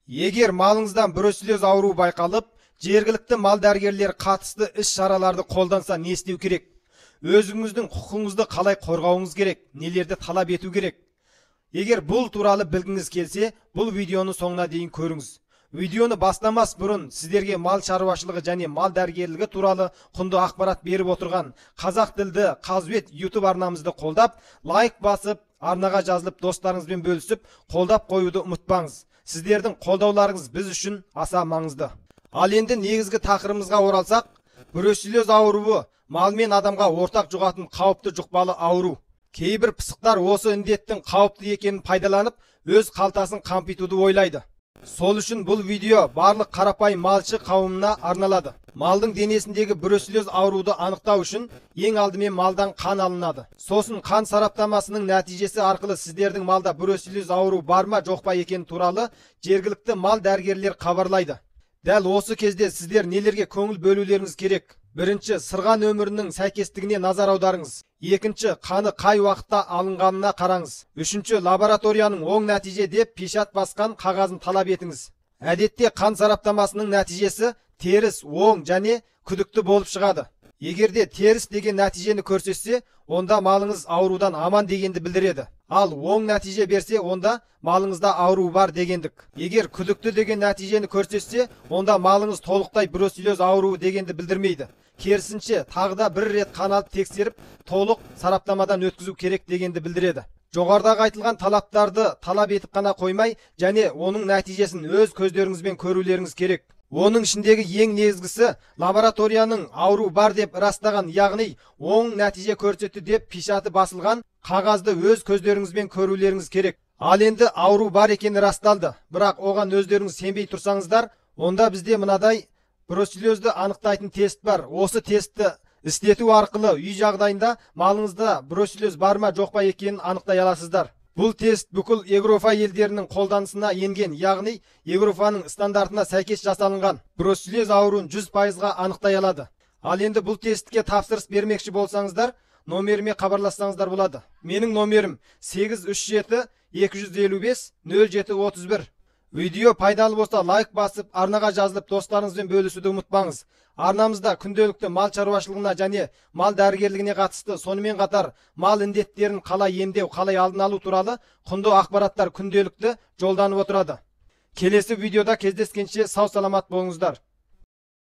Егер малыңыздан бруцеллез ауруы байқалып, жергілікті мал дәрігерлері қатысты іс-шараларды қолданса не істеу керек? Өзіңіздің құқығыңызды қалай қорғауыңыз керек? Нелерді талап ету керек? Егер бұл туралы білгіңіз келсе, бұл видеоны соңына дейін көріңіз. Видеоны бастамас бұрын сіздерге мал шаруашылығы және мал дәрігерлігі туралы құнды ақпарат беріп отырған қазақ тілді Қазбет YouTube арнамызды қолдап, лайк басып, арнаға жазылып, достарыңызбен бөлісіп, қолдап қоюды ұмытпаңыз. Сіздердің қолдауларыңыз біз үшін аса маңызды. Ал енді негізгі тақырыбымызға оралсақ, бруцеллез ауруы мал мен адамға ортақ жұғатын қауіпті жұқпалы ауру. Кейбір пысықтар осы індеттің қауіпті екенін пайдаланып, өз қалтасын қампитуды ойлайды. Сол үшін бұл видео барлық қарапайым малшы қауымына арналады. Малдың денесіндегі бруцеллез ауруды анықтау үшін ең алдымен малдан қан алынады. Сосын қан сараптамасының нәтижесі арқылы сіздердің малда бруцеллез ауру бар ма жоқ па екені туралы жергілікті мал дәрігерлер хабарлайды. Дәл осы кезде сіздер нелерге көңіл бөлулеріңіз керек? Бірінші, сырған өмірінің сәйкестігіне назар аударыңыз. Екінші, қаны қай уақытта алынғанына қараңыз. Үшінші, лабораторияның оң нәтиже деп печат басқан қағазын талап етіңіз. Әдетте қан сараптамасының нәтижесі теріс, оң және күдікті болып шығады. Егерде теріс деген нәтижені көрсетсе, онда малыңыз аурудан аман дегенді білдіреді. Ал оң нәтиже берсе, онда малыңызда ауру бар дегендік. Егер күдікті деген нәтижені көрсетсе, онда малыңыз толықтай бруцеллез ауруы дегенді білдірмейді. Керісінше, тағыда бір рет қан алып тексеріп, толық сараптамадан өткізу керек дегенді білдіреді. Жоғарыдағы айтылған талаптарды талап етіп қана қоймай, және оның нәтижесін өз көздеріңізбен көрулеріңіз керек. Оның ішіндегі ең негізгісі лабораторияның ауру бар деп растаған, яғни оң нәтиже көрсетті деп печаты басылған қағазды өз көздеріңізбен көрулеріңіз керек. Ал енді ауру бар екені расталды, бірақ оған өздеріңіз сенбей тұрсаңыздар, онда бізде мынадай бруцеллезді анықтайтын тест бар. Осы тестті істету арқылы үй жағдайында малыңызда бруцеллез бар ма жоқ па екенін анықтай аласыздар. Бұл тест бүкіл Европа елдерінің қолданысына енген, яғни Европаның стандартына сәйкес жасалынған. Бруцеллез ауруын 100%-ға анықтай алады. Ал енді бұл тестке тапсырыс бермекші болсаңыздар, номеріме хабарлассаңыздар болады. Менің номерім 837 255 0731. Видео пайдалы болса лайк басып, арнаға жазылып, достарыңызбен бөлісуді ұмытпаңыз. Арнамызда күнделікті мал шаруашылығына және мал дәрігерлігіне қатысты, сонымен қатар мал індеттерін қалай емдеу, қалай алдын алу туралы құнды ақпараттар күнделікті жолданып отырады. Келесі видеода кездескенше сау саламат болыңыздар.